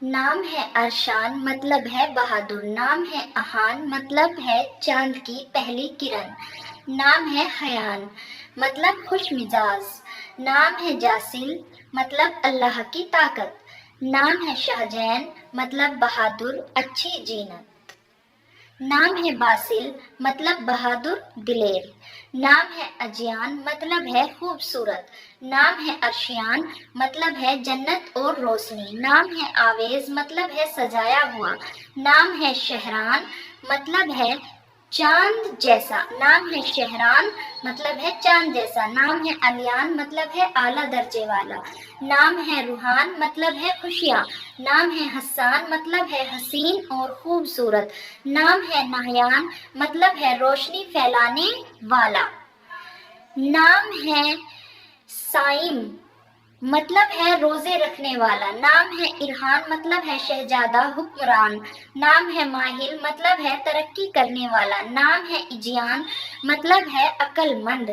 نام ہے ارشان مطلب ہے بہادر، نام ہے اہان مطلب ہے چاند کی پہلی کرن، نام ہے حیان مطلب خوش مزاج، نام ہے جاسل مطلب اللہ کی طاقت، نام ہے شاہجین مطلب بہادر اچھی جینت، نام ہے باسل مطلب بہادر دلیر، نام ہے اجیان مطلب ہے خوبصورت، نام ہے ارشیان مطلب ہے جنت اور روشنی، نام ہے آویز مطلب ہے سجایا ہوا، نام ہے شہران مطلب ہے چاند جیسا، نام ہے شہران مطلب ہے چاند جیسا، نام ہے الیان مطلب ہے اعلیٰ درجے والا، نام ہے روحان مطلب ہے خوشیاں، نام ہے حسان مطلب ہے حسین اور خوبصورت، نام ہے نہیان مطلب ہے روشنی پھیلانے والا، نام ہے سائم مطلب ہے روزے رکھنے والا، نام ہے ارحان مطلب ہے شہزادہ حکمران، نام ہے ماہر مطلب ہے ترقی کرنے والا، نام ہے اجیان مطلب ہے عقل مند،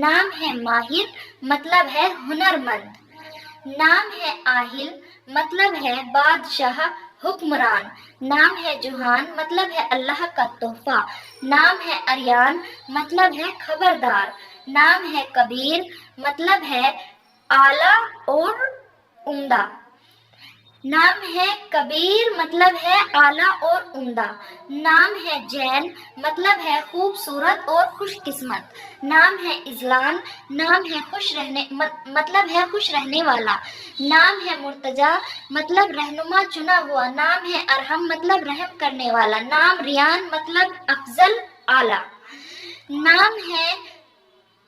نام ہے ماہر مطلب ہے ہنر مند، نام ہے آہل مطلب ہے بادشاہ حکمران، نام ہے جوہان مطلب ہے اللہ کا تحفہ، نام ہے اریان مطلب ہے خبردار، نام ہے کبیر مطلب ہے اعلیٰ اور عمدہ، نام ہے کبیر مطلب ہے اعلیٰ اور عمدہ، نام ہے جین مطلب ہے خوبصورت اور خوش قسمت، نام ہے اذلان نام ہے مطلب ہے خوش رہنے والا، نام ہے مرتجا مطلب رہنما چنا ہوا، نام ہے ارحم مطلب رحم کرنے والا، نام ریان مطلب افضل اعلیٰ، نام ہے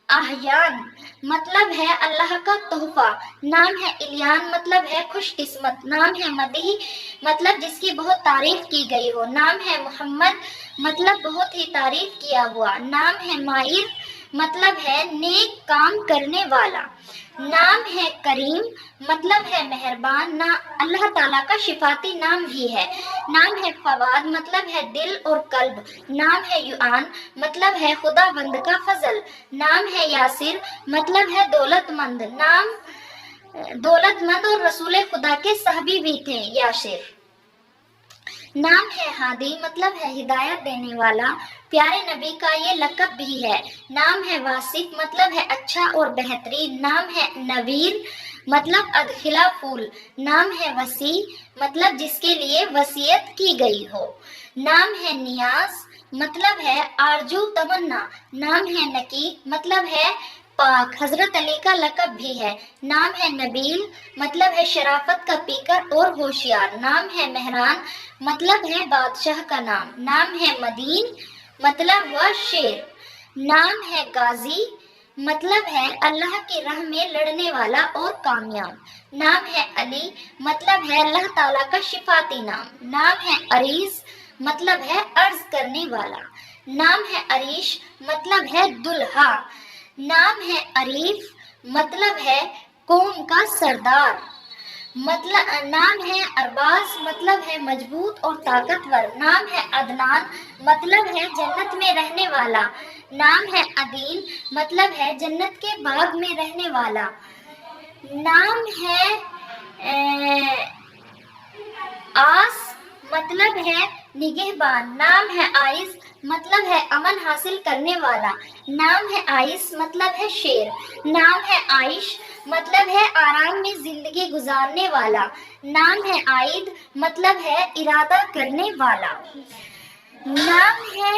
احیان مطلب ہے اللہ کا تحفہ، نام ہے الیان مطلب ہے خوش قسمت، نام ہے مدیح مطلب جس کی بہت تعریف کی گئی ہو، نام ہے محمد مطلب بہت ہی تعریف کیا ہوا، نام ہے مائر مطلب ہے نیک کام کرنے والا، نام ہے کریم مطلب ہے مہربان، اللہ تعالیٰ کا شفاتی نام بھی ہے، نام ہے فواد مطلب ہے دل اور قلب، نام ہے یعان مطلب ہے خدا بند کا فضل، نام ہے یاسر مطلب ہے دولت مند، نام دولت مند اور رسول خدا کے صحابی بھی تھے یاسر، نام ہے ہادی مطلب ہے ہدایت دینے والا، پیارے نبی کا یہ لقب بھی ہے، نام ہے واسف مطلب ہے اچھا اور بہترین، نام ہے نویر مطلب ادخلا پھول، نام ہے وسیع مطلب جس کے لیے وصیت کی گئی ہو، نام ہے نیاز مطلب ہے آرزو تمنا، نام ہے نکی مطلب ہے پاک، حضرت علی کا لقب بھی ہے، نام ہے نبیل مطلب ہے شرافت کا پیکر اور ہوشیار، نام ہے مہران مطلب ہے بادشاہ کا نام، نام ہے مدین مطلب ہوا شیر، نام ہے غازی مطلب ہے اللہ کی راہ میں لڑنے والا اور کامیاب، نام ہے علی مطلب ہے اللہ تعالیٰ کا شفاتی نام، نام ہے عریض مطلب ہے عرض کرنے والا، نام ہے عریش مطلب ہے دلہا، نام ہے عریف مطلب ہے قوم کا سردار، نام ہے ارباز مطلب ہے مضبوط اور طاقتور، نام ہے عدنان مطلب ہے جنت میں رہنے والا، نام ہے عدین مطلب ہے جنت کے باغ میں رہنے والا، نام ہے آس مطلب ہے نگہبان، نام ہے آئس مطلب ہے امن حاصل کرنے والا، نام ہے آئس مطلب ہے شیر، نام ہے عائش مطلب ہے آرام میں زندگی گزارنے والا، نام ہے عائد مطلب ہے ارادہ کرنے والا، نام ہے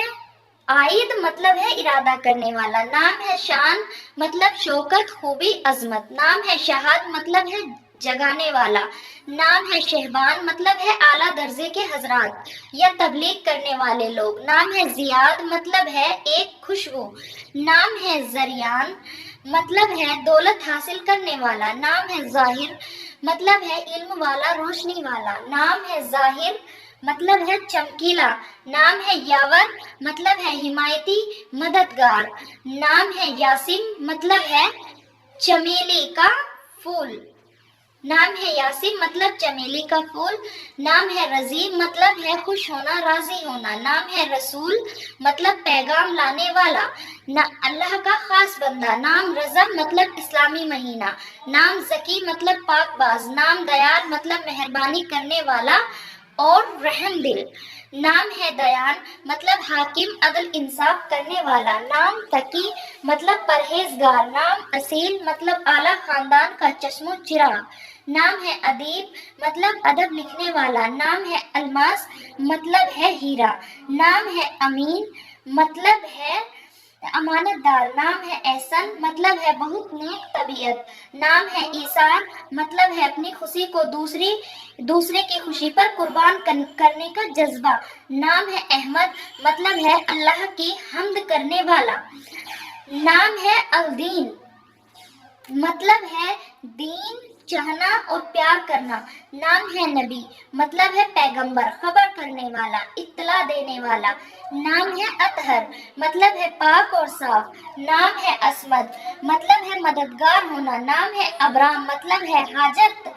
عائد مطلب ہے ارادہ کرنے والا، نام ہے شان مطلب شوکت خوبی عظمت، نام ہے شہاد مطلب ہے جگانے والا، نام ہے شہبان مطلب ہے اعلیٰ درجے کے حضرات یا تبلیغ کرنے والے لوگ، نام ہے زیاد مطلب ہے ایک خوشبو، نام ہے زریان مطلب ہے دولت حاصل کرنے والا، نام ہے ظاہر مطلب ہے علم والا روشنی والا، نام ہے ظاہر مطلب ہے چمکیلا، نام ہے یاور مطلب ہے حمایتی مددگار، نام ہے یاسم مطلب ہے چمیلی کا پھول۔ نام ہے یاسین مطلب چمیلی کا پھول، نام ہے رضی مطلب ہے خوش ہونا، راضی ہونا، نام ہے رسول مطلب پیغام لانے والا، اللہ کا خاص بندہ، نام رجب مطلب اسلامی مہینہ، نام زکی مطلب پاک باز، نام دیال مطلب مہربانی کرنے والا اور رحم دل، نام ہے دیان مطلب حاکم عدل انصاف کرنے والا، نام تقی مطلب پرہیزگار، نام اصیل مطلب اعلیٰ خاندان کا چشم و چراغ، نام ہے ادیب مطلب ادب لکھنے والا، نام ہے الماس مطلب ہے ہیرا، نام ہے امین مطلب ہے امانت دار، نام ہے احسن مطلب ہے بہت نیک طبیعت، نام ہے ایثار مطلب ہے اپنی خوشی کو دوسرے کی خوشی پر قربان کرنے کا جذبہ، نام ہے احمد مطلب ہے اللہ کی حمد کرنے والا، نام ہے الدین مطلب ہے دین چاہنا اور پیار کرنا، نام ہے نبی مطلب ہے پیغمبر خبر کرنے والا اطلاع دینے والا، نام ہے اطہر مطلب ہے پاک اور صاف، نام ہے اسمد مطلب ہے مددگار ہونا، نام ہے ابرام مطلب ہے حاجت